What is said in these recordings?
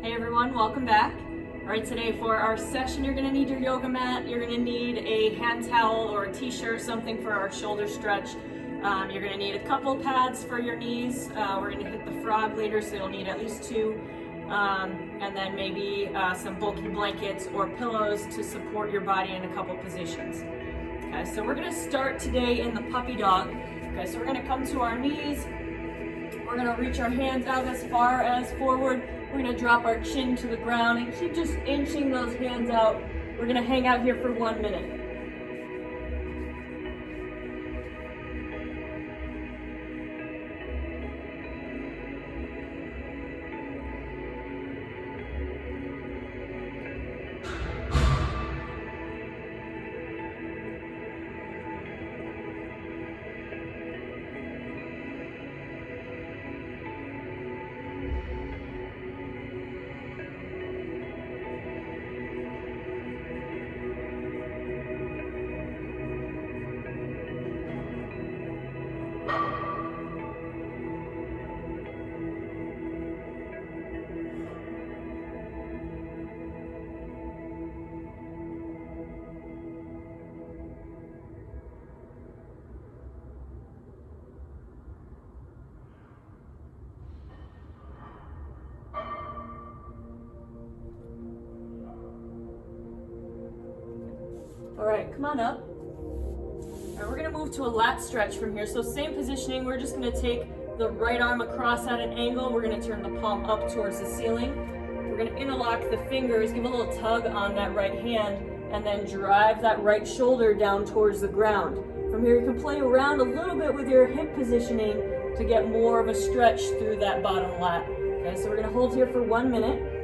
Hey everyone, welcome back. All right, today for our session, you're gonna need your yoga mat, you're gonna need a hand towel or a t-shirt, something for our shoulder stretch. You're gonna need a couple pads for your knees. We're gonna hit the frog leader, so you'll need at least two. And then maybe some bulky blankets or pillows to support your body in a couple positions. Okay, so we're gonna start today in the puppy dog. Okay, so we're gonna come to our knees. We're gonna reach our hands out as far as forward. We're gonna drop our chin to the ground and keep just inching those hands out. We're gonna hang out here for 1 minute. All right, come on up. All right, we're gonna move to a lat stretch from here. So same positioning, we're just gonna take the right arm across at an angle. We're gonna turn the palm up towards the ceiling. We're gonna interlock the fingers, give a little tug on that right hand, and then drive that right shoulder down towards the ground. From here, you can play around a little bit with your hip positioning to get more of a stretch through that bottom lat. Okay, so we're gonna hold here for 1 minute.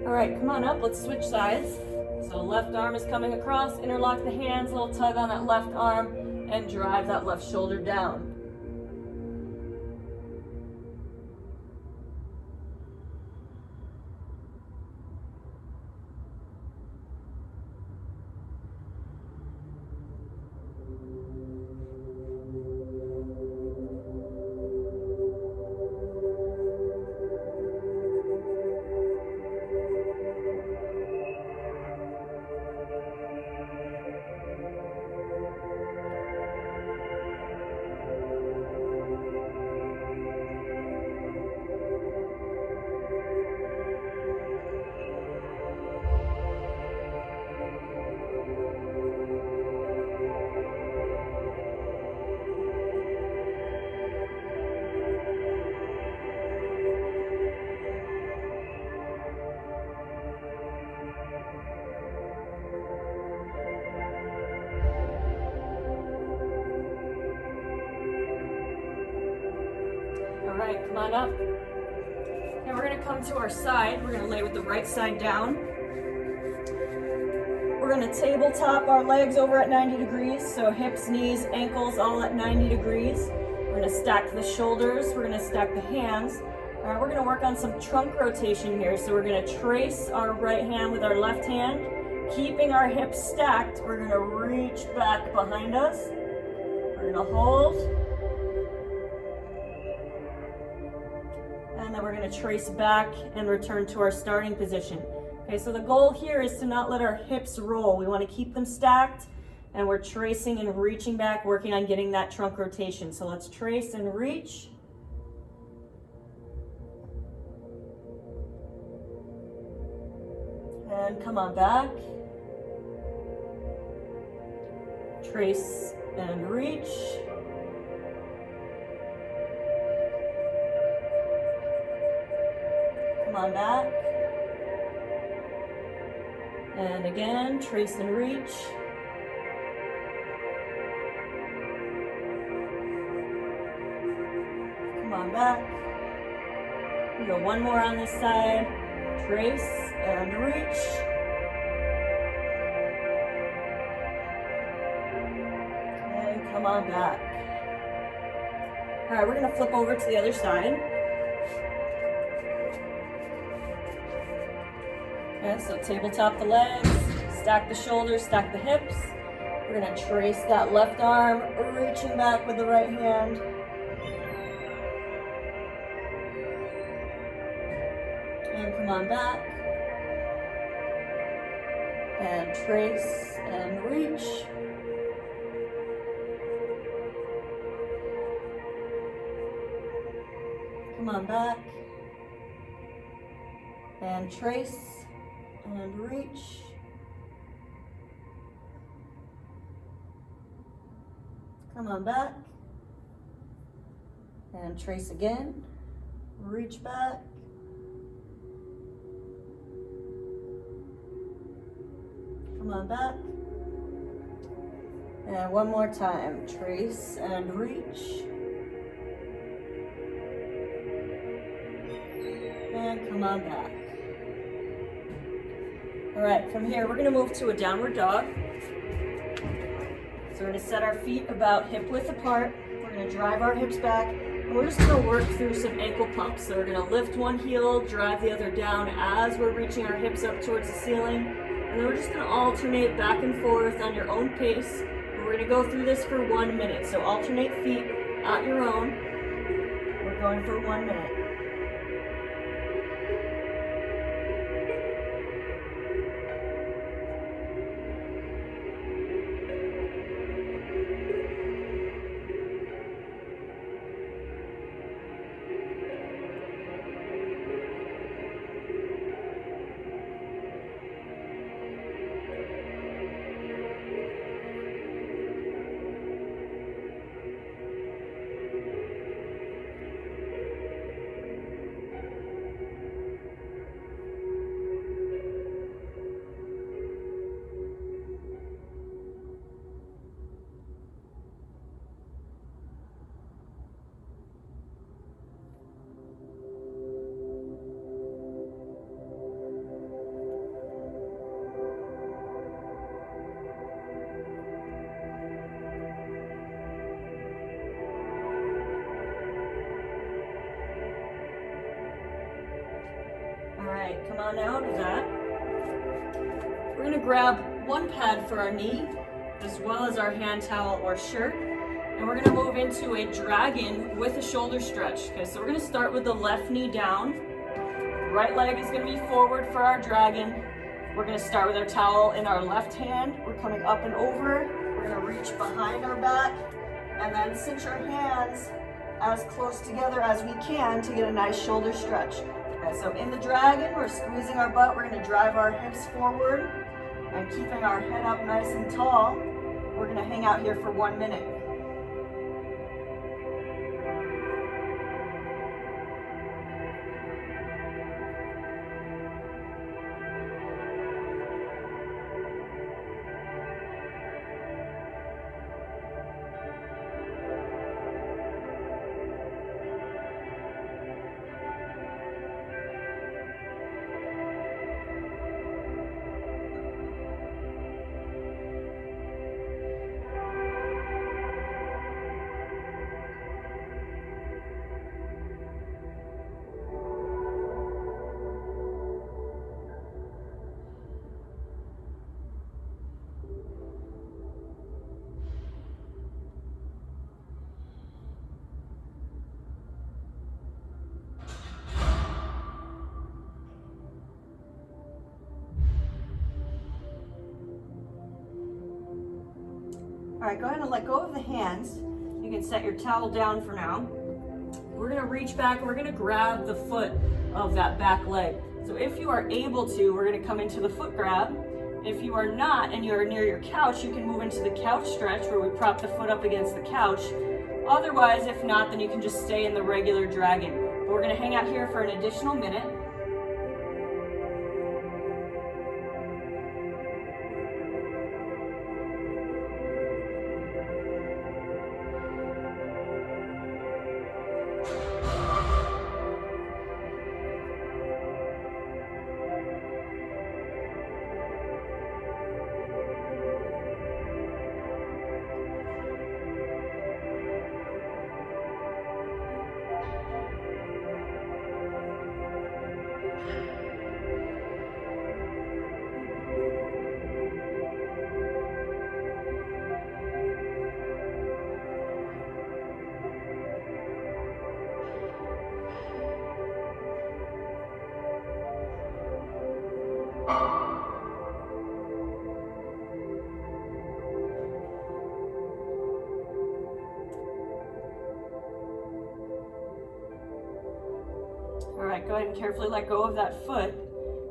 All right, come on up, let's switch sides. So left arm is coming across, interlock the hands, little tug on that left arm, and drive that left shoulder down. All right, come on up. Now we're gonna come to our side. We're gonna lay with the right side down. We're gonna tabletop our legs over at 90 degrees. So hips, knees, ankles, all at 90 degrees. We're gonna stack the shoulders. We're gonna stack the hands. All right, we're gonna work on some trunk rotation here. So we're gonna trace our right hand with our left hand, keeping our hips stacked. We're gonna reach back behind us. We're gonna hold. And then we're gonna trace back and return to our starting position. Okay, so the goal here is to not let our hips roll. We wanna keep them stacked, and we're tracing and reaching back, working on getting that trunk rotation. So let's trace and reach. And come on back. Trace and reach. Come on back. And again, trace and reach. Come on back. We go one more on this side. Trace and reach. And come on back. All right, we're gonna flip over to the other side. Okay, so tabletop the legs, stack the shoulders, stack the hips. We're gonna trace that left arm, reaching back with the right hand. And come on back. And trace and reach. Come on back. And trace and reach. Come on back. And trace again. Reach back. Come on back. And one more time. Trace and reach. And come on back. All right, from here, we're gonna move to a downward dog. So we're gonna set our feet about hip width apart. We're gonna drive our hips back, and we're just gonna work through some ankle pumps. So we're gonna lift one heel, drive the other down as we're reaching our hips up towards the ceiling. And then we're just gonna alternate back and forth on your own pace. And we're gonna go through this for 1 minute. So alternate feet at your own. We're going for 1 minute. Come on out of that. We're gonna grab one pad for our knee, as well as our hand towel or shirt, and we're gonna move into a dragon with a shoulder stretch. Okay, so we're gonna start with the left knee down. Right leg is gonna be forward for our dragon. We're gonna start with our towel in our left hand. We're coming up and over. We're gonna reach behind our back, and then cinch our hands as close together as we can to get a nice shoulder stretch. Okay, so in the dragon, we're squeezing our butt. We're going to drive our hips forward and keeping our head up nice and tall. We're going to hang out here for 1 minute. All right, go ahead and let go of the hands. You can set your towel down for now. We're gonna reach back, we're gonna grab the foot of that back leg. So if you are able to, we're gonna come into the foot grab. If you are not and you're near your couch, you can move into the couch stretch where we prop the foot up against the couch. Otherwise, if not, then you can just stay in the regular dragon. But we're gonna hang out here for an additional minute. All right, go ahead and carefully let go of that foot.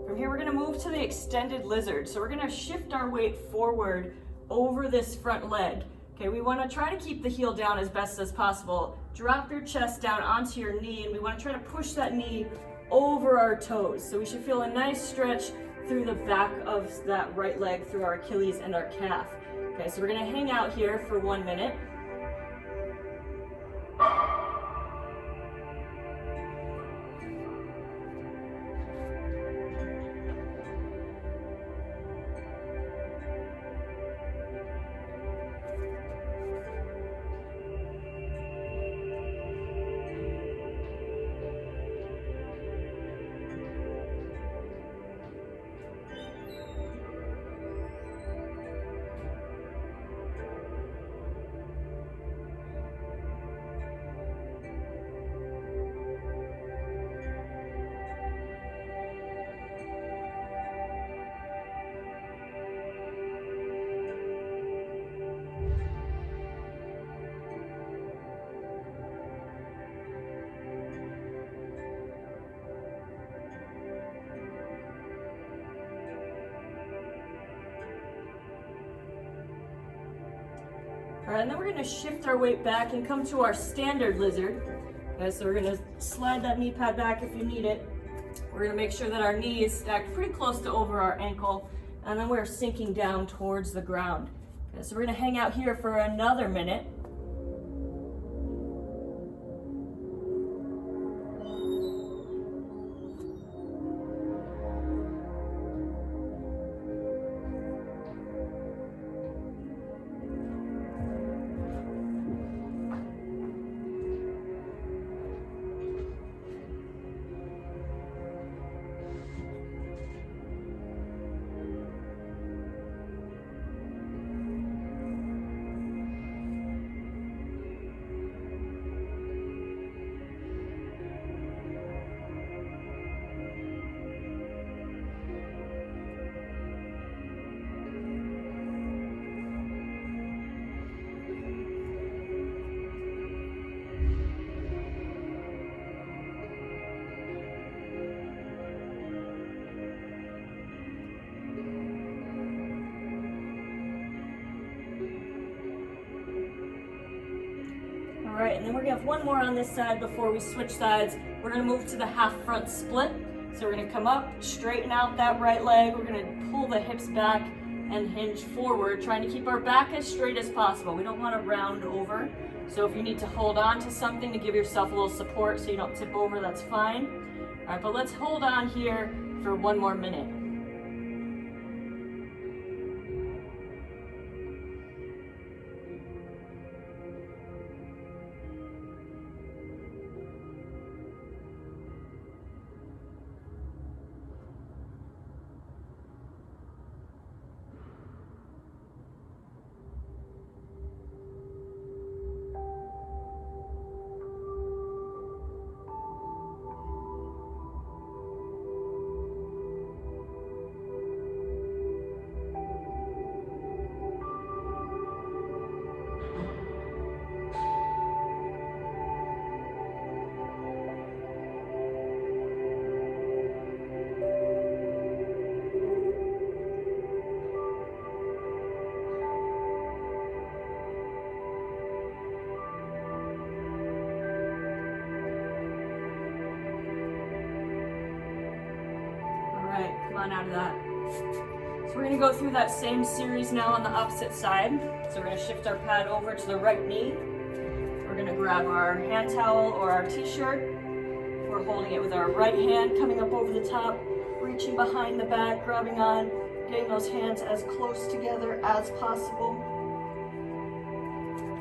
From here, we're gonna move to the extended lizard. So we're gonna shift our weight forward over this front leg. Okay, we wanna try to keep the heel down as best as possible. Drop your chest down onto your knee, and we wanna try to push that knee over our toes. So we should feel a nice stretch through the back of that right leg, through our Achilles and our calf. Okay, so we're gonna hang out here for 1 minute. All right, and then we're gonna shift our weight back and come to our standard lizard. Okay, so we're gonna slide that knee pad back if you need it. We're gonna make sure that our knee is stacked pretty close to over our ankle, and then we're sinking down towards the ground. Okay, so we're gonna hang out here for another minute. All right, and then we're gonna have one more on this side before we switch sides. We're gonna move to the half front split. So we're gonna come up, straighten out that right leg. We're gonna pull the hips back and hinge forward, trying to keep our back as straight as possible. We don't wanna round over. So if you need to hold on to something to give yourself a little support so you don't tip over, that's fine. All right, but let's hold on here for 1 more minute. right, come on out of that. So we're gonna go through that same series now on the opposite side. So we're gonna shift our pad over to the right knee. We're gonna grab our hand towel or our t-shirt. We're holding it with our right hand, coming up over the top, reaching behind the back, grabbing on, getting those hands as close together as possible.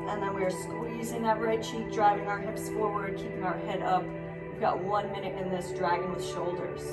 And then we're squeezing that right cheek, driving our hips forward, keeping our head up. We've got 1 minute in this dragon with shoulders.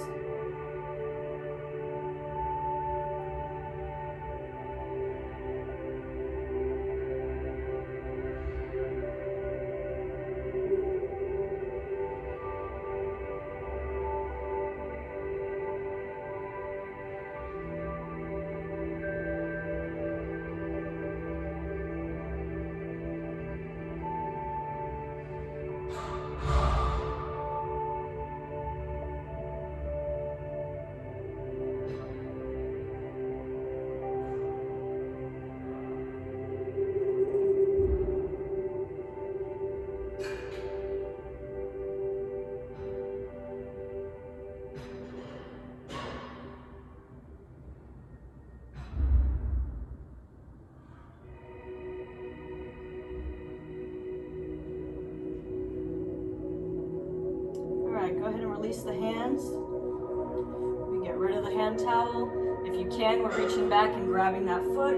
Go ahead and release the hands. We get rid of the hand towel. If you can, we're reaching back and grabbing that foot.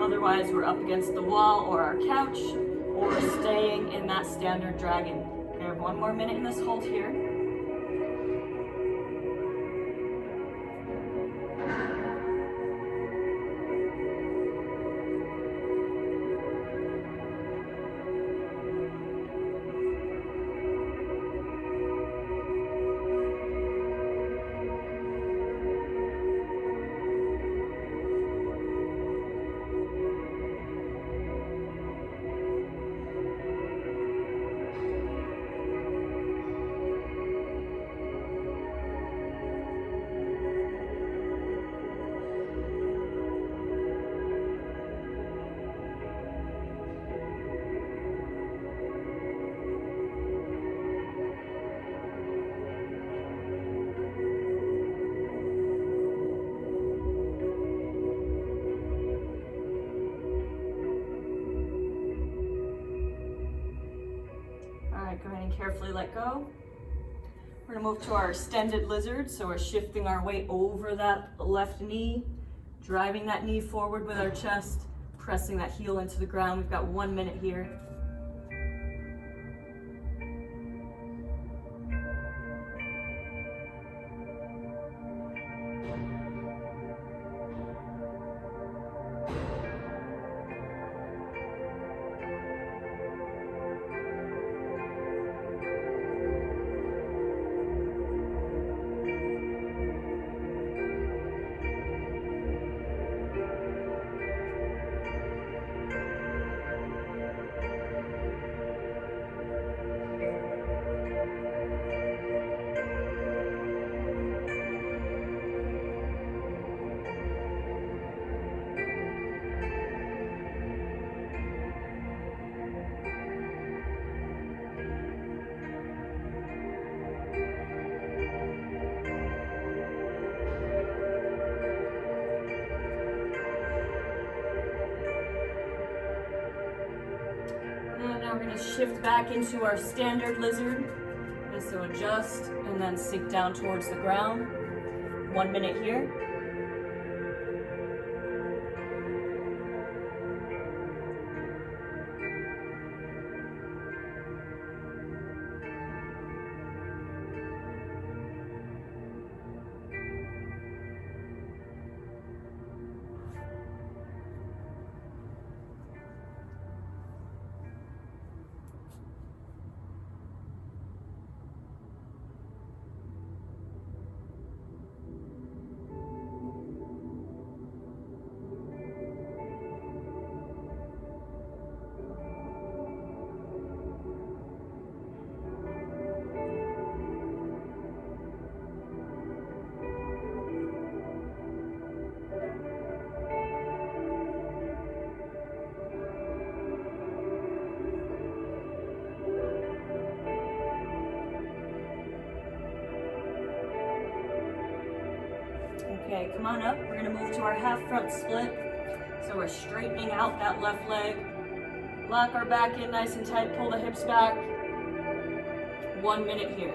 Otherwise, we're up against the wall or our couch, or staying in that standard dragon. We have 1 more minute in this hold here. Go ahead and carefully let go. We're gonna move to our extended lizard. So we're shifting our weight over that left knee, driving that knee forward with our chest, pressing that heel into the ground. We've got 1 minute here. Now we're going to shift back into our standard lizard. So adjust and then sink down towards the ground. 1 minute here. Okay, come on up. We're gonna move to our half front split. So we're straightening out that left leg. Lock our back in nice and tight, pull the hips back. 1 minute here.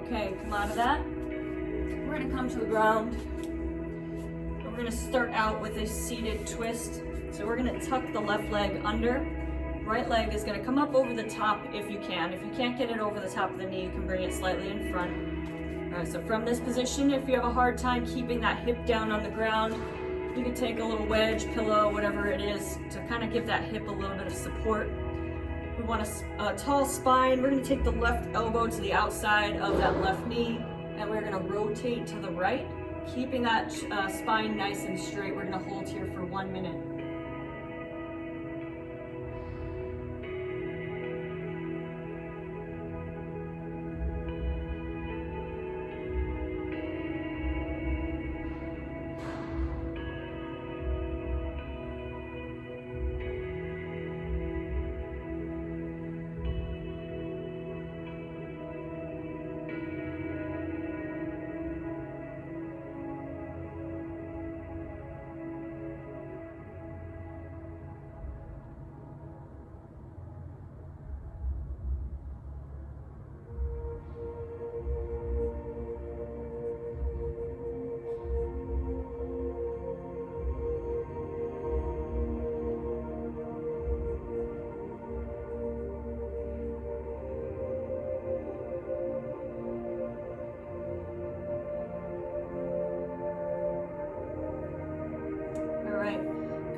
Okay, come out of that. We're gonna come to the ground. And we're gonna start out with a seated twist. So we're gonna tuck the left leg under. Right leg is gonna come up over the top if you can. If you can't get it over the top of the knee, you can bring it slightly in front. All right, so from this position, if you have a hard time keeping that hip down on the ground, you can take a little wedge, pillow, whatever it is, to kind of give that hip a little bit of support. We want a tall spine. We're going to take the left elbow to the outside of that left knee, and we're going to rotate to the right, keeping that spine nice and straight. We're going to hold here for 1 minute.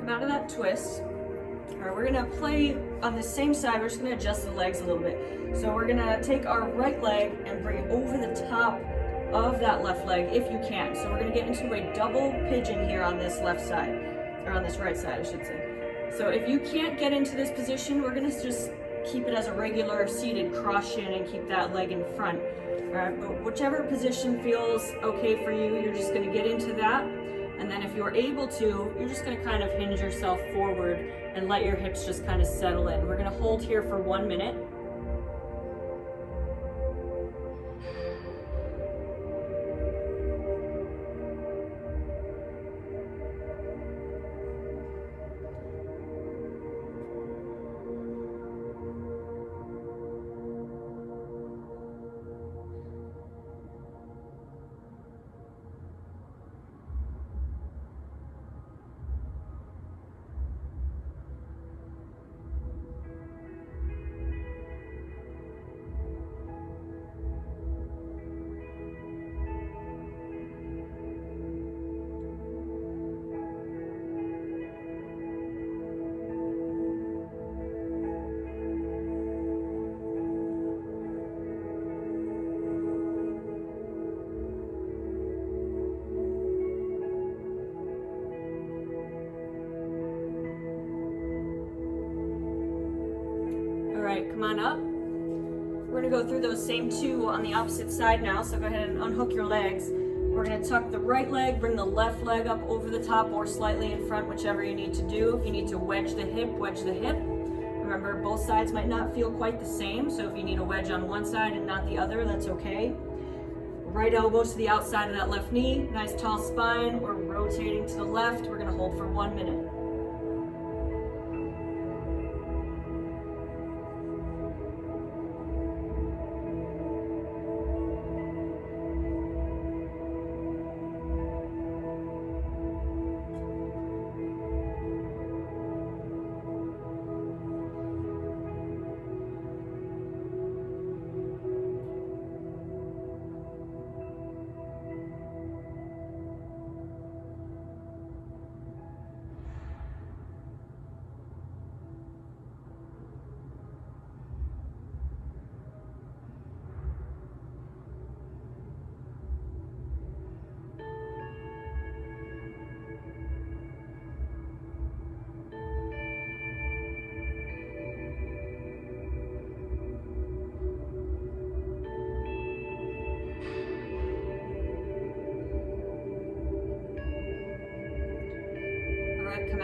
Out of that twist. All right, we're gonna play on the same side. We're just gonna adjust the legs a little bit. So we're gonna take our right leg and bring it over the top of that left leg if you can. So we're gonna get into a double pigeon here on this left side, or on this right side, I should say. So if you can't get into this position, we're gonna just keep it as a regular seated cross shin and keep that leg in front. All right, but whichever position feels okay for you, you're just gonna get into that. And then if you're able to, you're just gonna kind of hinge yourself forward and let your hips just kind of settle in. We're gonna hold here for 1 minute. Come on up. We're gonna go through those same two on the opposite side now, so go ahead and unhook your legs. We're gonna tuck the right leg, bring the left leg up over the top or slightly in front, whichever you need to do. If you need to wedge the hip, wedge the hip. Remember, both sides might not feel quite the same, so if you need a wedge on one side and not the other, that's okay. Right elbow to the outside of that left knee, nice tall spine. We're rotating to the left. We're gonna hold for 1 minute.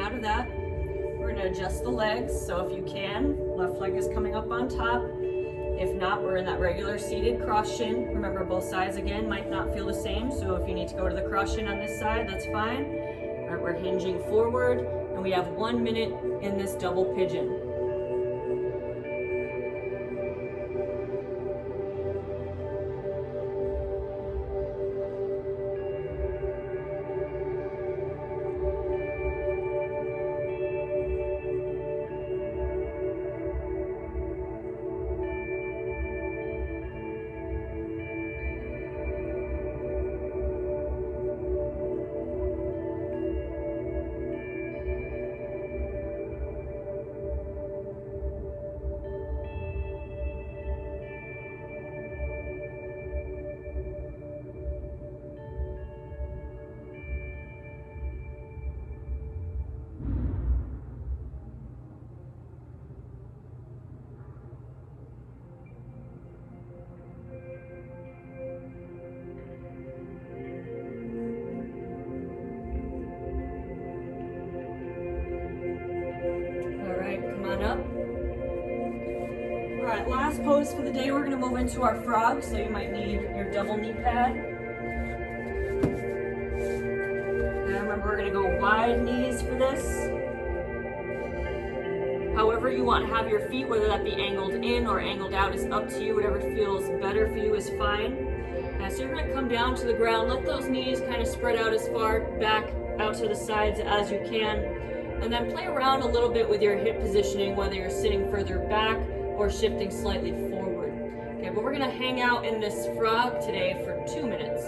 out of that. We're gonna adjust the legs, so if you can, left leg is coming up on top. If not, we're in that regular seated cross shin. Remember, both sides again might not feel the same, so if you need to go to the cross shin on this side, that's fine. All right, we're hinging forward, and we have 1 minute in this double pigeon. Alright, last pose for the day, we're going to move into our frog, so you might need your double knee pad. And remember, we're going to go wide knees for this. However you want to have your feet, whether that be angled in or angled out, is up to you. Whatever feels better for you is fine. So you're going to come down to the ground, let those knees kind of spread out as far back out to the sides as you can. And then play around a little bit with your hip positioning, whether you're sitting further back or shifting slightly forward. Okay, but we're gonna hang out in this frog today for 2 minutes.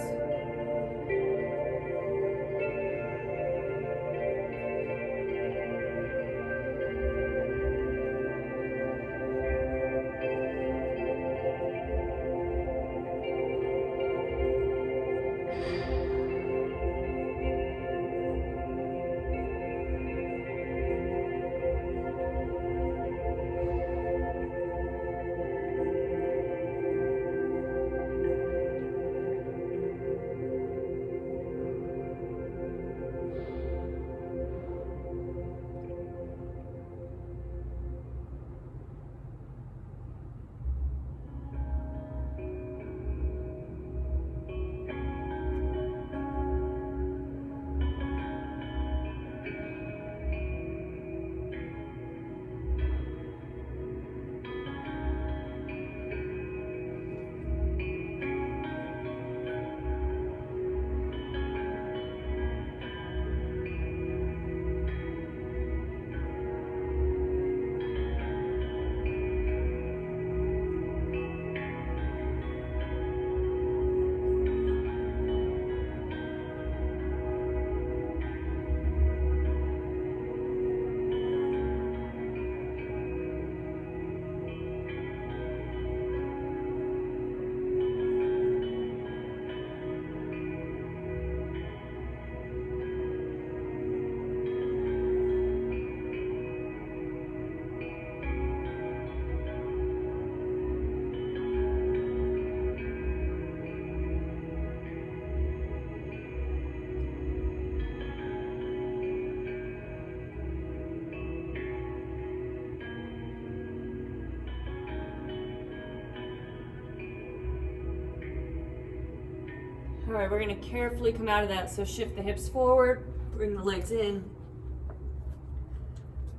All right, we're gonna carefully come out of that. So shift the hips forward, bring the legs in,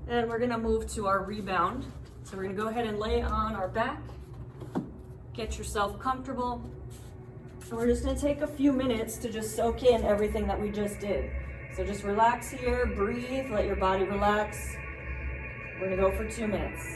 and we're gonna move to our rebound. So we're gonna go ahead and lay on our back, get yourself comfortable, and we're just gonna take a few minutes to just soak in everything that we just did. So just relax here, breathe, let your body relax. We're gonna go for 2 minutes.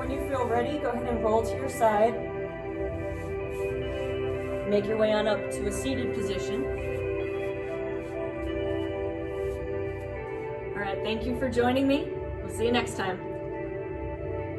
when you feel ready, go ahead and roll to your side. Make your way on up to a seated position. All right, thank you for joining me. We'll see you next time.